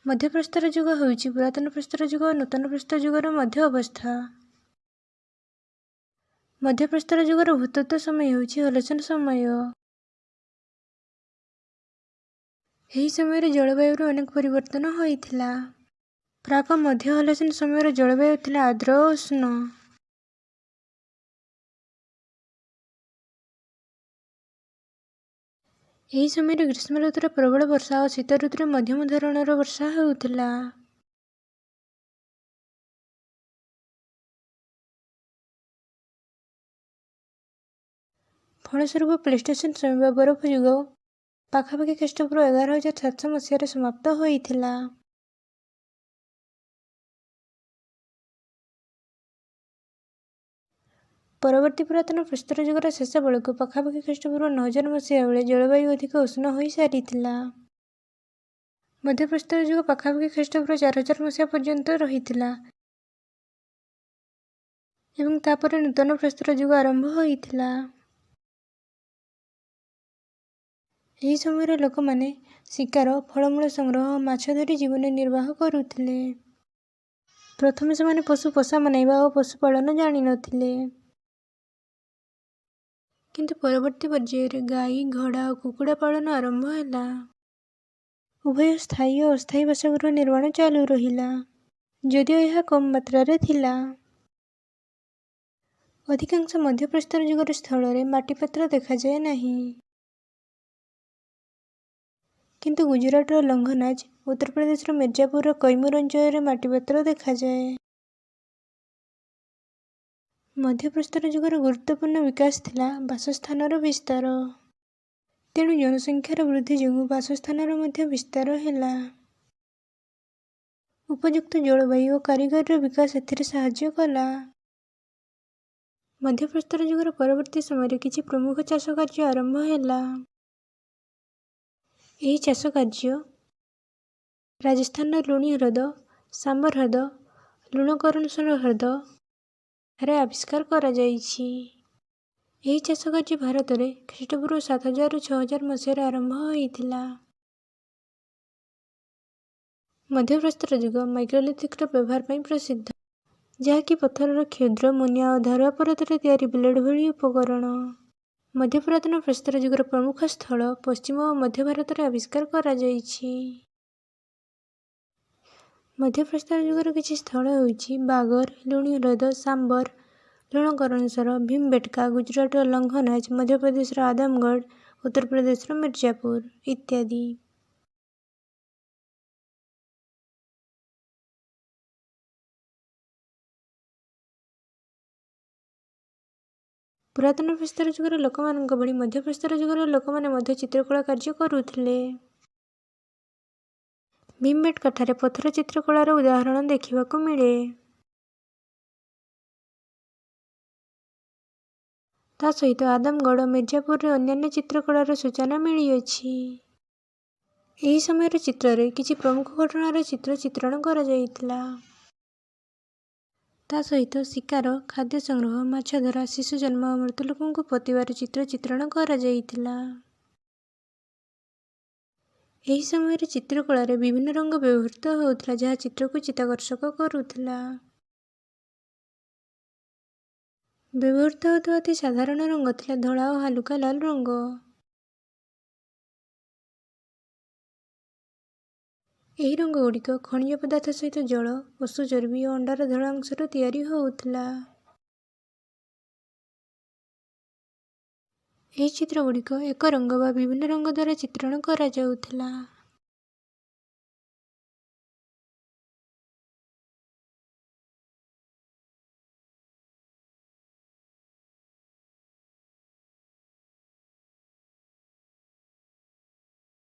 ମଧ୍ୟପ୍ରସ୍ତର ଯୁଗ ହେଉଛି ପୁରାତନ ପ୍ରସ୍ତର ଯୁଗ ଓ ନୂତନ ପ୍ରସ୍ତର ଯୁଗର ମଧ୍ୟ ଅବସ୍ଥା। ମଧ୍ୟପ୍ରସ୍ତର ଯୁଗର ଭୂତତ୍ତ୍ୱ ସମୟ ହେଉଛି ହଲୋଚନ ସମୟ। ଏହି ସମୟରେ ଜଳବାୟୁର ଅନେକ ପରିବର୍ତ୍ତନ ହୋଇଥିଲା। ପ୍ରାକ ମଧ୍ୟ ହଲୋଚନ ସମୟର ଜଳବାୟୁ ଥିଲା ଆର୍ଦ୍ର ଓ ଉଷ୍ଣ। ଏହି ସମୟରେ ଗ୍ରୀଷ୍ମ ଋତୁରେ ପ୍ରବଳ ବର୍ଷା ଓ ଶୀତ ଋତୁରେ ମଧ୍ୟମ ଧରଣର ବର୍ଷା ହେଉଥିଲା। ଫଳସ୍ୱରୂପ ପ୍ଲେଷ୍ଟୋସିନ୍ ସମୟ ବା ବରଫ ଯୁଗ ପାଖାପାଖି ଖ୍ରୀଷ୍ଟପୂର୍ବ 11,700 ମସିହାରେ ସମାପ୍ତ ହୋଇଥିଲା। ପରବର୍ତ୍ତୀ ପୁରାତନ ପ୍ରସ୍ତର ଯୁଗର ଶେଷ ବେଳକୁ ପାଖାପାଖି ଖ୍ରୀଷ୍ଟପୂର୍ବ 9,000 ମସିହା ବେଳେ ଜଳବାୟୁ ଅଧିକ ଉଷ୍ଣ ହୋଇସାରିଥିଲା। ମଧ୍ୟପ୍ରସ୍ତର ଯୁଗ ପାଖାପାଖି ଖ୍ରୀଷ୍ଟପୂର୍ବ 4,000 ମସିହା ପର୍ଯ୍ୟନ୍ତ ରହିଥିଲା ଏବଂ ତାପରେ ନୂତନ ପ୍ରସ୍ତର ଯୁଗ ଆରମ୍ଭ ହୋଇଥିଲା। ଏହି ସମୟରେ ଲୋକମାନେ ଶିକାର, ଫଳମୂଳ ସଂଗ୍ରହ ଓ ମାଛ ଧରି ଜୀବନ ନିର୍ବାହ କରୁଥିଲେ। ପ୍ରଥମେ ସେମାନେ ପଶୁ ପୋଷା ବନାଇବା ଓ ପଶୁପାଳନ ଜାଣିନଥିଲେ। କିନ୍ତୁ ପରବର୍ତ୍ତୀ ପର୍ଯ୍ୟାୟରେ ଗାଈ, ଘୋଡ଼ା ଓ କୁକୁଡ଼ା ପାଳନ ଆରମ୍ଭ ହେଲା। ଉଭୟ ସ୍ଥାୟୀ ଓ ଅସ୍ଥାୟୀ ବାସଗୃହ ନିର୍ମାଣ ଚାଲୁ ରହିଲା, ଯଦିଓ ଏହା କମ୍ ମାତ୍ରାରେ ଥିଲା। ଅଧିକାଂଶ ମଧ୍ୟପ୍ରସ୍ତର ଯୁଗର ସ୍ଥଳରେ ମାଟିପାତ୍ର ଦେଖାଯାଏ ନାହିଁ। କିନ୍ତୁ ଗୁଜରାଟର ଲଙ୍ଘନାଜ, ଉତ୍ତରପ୍ରଦେଶର ମିର୍ଜାପୁରର କୈମୁର ଅଞ୍ଚଳରେ ମାଟିପାତ୍ର ଦେଖାଯାଏ। ମଧ୍ୟପ୍ରସ୍ତର ଯୁଗର ଗୁରୁତ୍ୱପୂର୍ଣ୍ଣ ବିକାଶ ଥିଲା ବାସସ୍ଥାନର ବିସ୍ତାର। ତେଣୁ ଜନସଂଖ୍ୟାର ବୃଦ୍ଧି ଯୋଗୁଁ ବାସସ୍ଥାନର ମଧ୍ୟ ବିସ୍ତାର ହେଲା। ଉପଯୁକ୍ତ ଜଳବାୟୁ ଓ କାରିଗରର ବିକାଶ ଏଥିରେ ସାହାଯ୍ୟ କଲା। ମଧ୍ୟପ୍ରସ୍ତର ଯୁଗର ପରବର୍ତ୍ତୀ ସମୟରେ କିଛି ପ୍ରମୁଖ ଚାଷ କାର୍ଯ୍ୟ ଆରମ୍ଭ ହେଲା। ଏହି ଚାଷ କାର୍ଯ୍ୟ ରାଜସ୍ଥାନର ଲୁଣି ହ୍ରଦ, ସାମ୍ବର ହ୍ରଦ, ଲୁଣକରଣସର ହ୍ରଦ ଠାରେ ଆବିଷ୍କାର କରାଯାଇଛି। ଏହି ଚାଷ କାର୍ଯ୍ୟ ଭାରତରେ ଖ୍ରୀଷ୍ଟପୂର୍ବ 7,000 ରୁ 6,000 ମସିହାରେ ଆରମ୍ଭ ହୋଇଥିଲା। ମଧ୍ୟପ୍ରସ୍ତର ଯୁଗ ମାଇକ୍ରୋଲିଥିକ୍‌ର ବ୍ୟବହାର ପାଇଁ ପ୍ରସିଦ୍ଧ, ଯାହାକି ପଥରର କ୍ଷୁଦ୍ର, ମୁନିଆ ଓ ଧାରୁଆ ପରଦାରେ ତିଆରି ବ୍ଲେଡ୍ ଭଳି ଉପକରଣ। ମଧ୍ୟପୁରାତନ ପ୍ରସ୍ତର ଯୁଗର ପ୍ରମୁଖ ସ୍ଥଳ ପଶ୍ଚିମ ଓ ମଧ୍ୟ ଭାରତରେ ଆବିଷ୍କାର କରାଯାଇଛି। ମଧ୍ୟପ୍ରସ୍ତର ଯୁଗର କିଛି ସ୍ଥଳ ହେଉଛି ବାଗର, ଲୁଣି ହ୍ରଦ, ସାମ୍ବର, ଲୁଣକରଣସର, ଭୀମବେଟକା, ଗୁଜରାଟର ଲଙ୍ଘନାଜ, ମଧ୍ୟପ୍ରଦେଶର ଆଦମଗଡ଼, ଉତ୍ତରପ୍ରଦେଶର ମିର୍ଜାପୁର ଇତ୍ୟାଦି। ପୁରାତନ ପ୍ରସ୍ତର ଯୁଗର ଲୋକମାନଙ୍କ ଭଳି ମଧ୍ୟପ୍ରସ୍ତର ଯୁଗର ଲୋକମାନେ ମଧ୍ୟ ଚିତ୍ରକଳା କାର୍ଯ୍ୟ କରୁଥିଲେ। ଭୀମବେଟକାଠାରେ ପଥର ଚିତ୍ରକଳାର ଉଦାହରଣ ଦେଖିବାକୁ ମିଳେ। ତା ସହିତ ଆଦମଗଡ଼ ଓ ମିର୍ଜାପୁରରେ ଅନ୍ୟାନ୍ୟ ଚିତ୍ରକଳାର ସୂଚନା ମିଳିଅଛି। ଏହି ସମୟର ଚିତ୍ରରେ କିଛି ପ୍ରମୁଖ ଘଟଣାର ଚିତ୍ରଣ କରାଯାଇଥିଲା। ତା ସହିତ ଶିକାର, ଖାଦ୍ୟ ସଂଗ୍ରହ, ମାଛ ଧରା, ଶିଶୁ ଜନ୍ମ ଓ ମୃତ ଲୋକଙ୍କୁ ପୋତିବାର ଚିତ୍ରଣ କରାଯାଇଥିଲା। ଏହି ସମୟରେ ଚିତ୍ରକଳାରେ ବିଭିନ୍ନ ରଙ୍ଗ ବ୍ୟବହୃତ ହେଉଥିଲା, ଯାହା ଚିତ୍ରକୁ ଚିତ୍ତାକର୍ଷକ କରୁଥିଲା। ବ୍ୟବହୃତ ହେଉଥିବା ଅତି ସାଧାରଣ ରଙ୍ଗ ଥିଲା ଧଳା ଓ ହାଲୁକା ଲାଲ ରଙ୍ଗ। ଏହି ରଙ୍ଗଗୁଡ଼ିକ ଖଣିଜ ପଦାର୍ଥ ସହିତ ଜଳ, ପଶୁ ଚର୍ବି ଓ ଅଣ୍ଡାର ଧଳା ଅଂଶରୁ ତିଆରି ହେଉଥିଲା। ଏହି ଚିତ୍ରଗୁଡ଼ିକ ଏକ ରଙ୍ଗ ବା ବିଭିନ୍ନ ରଙ୍ଗ ଦ୍ୱାରା ଚିତ୍ରଣ କରାଯାଉଥିଲା।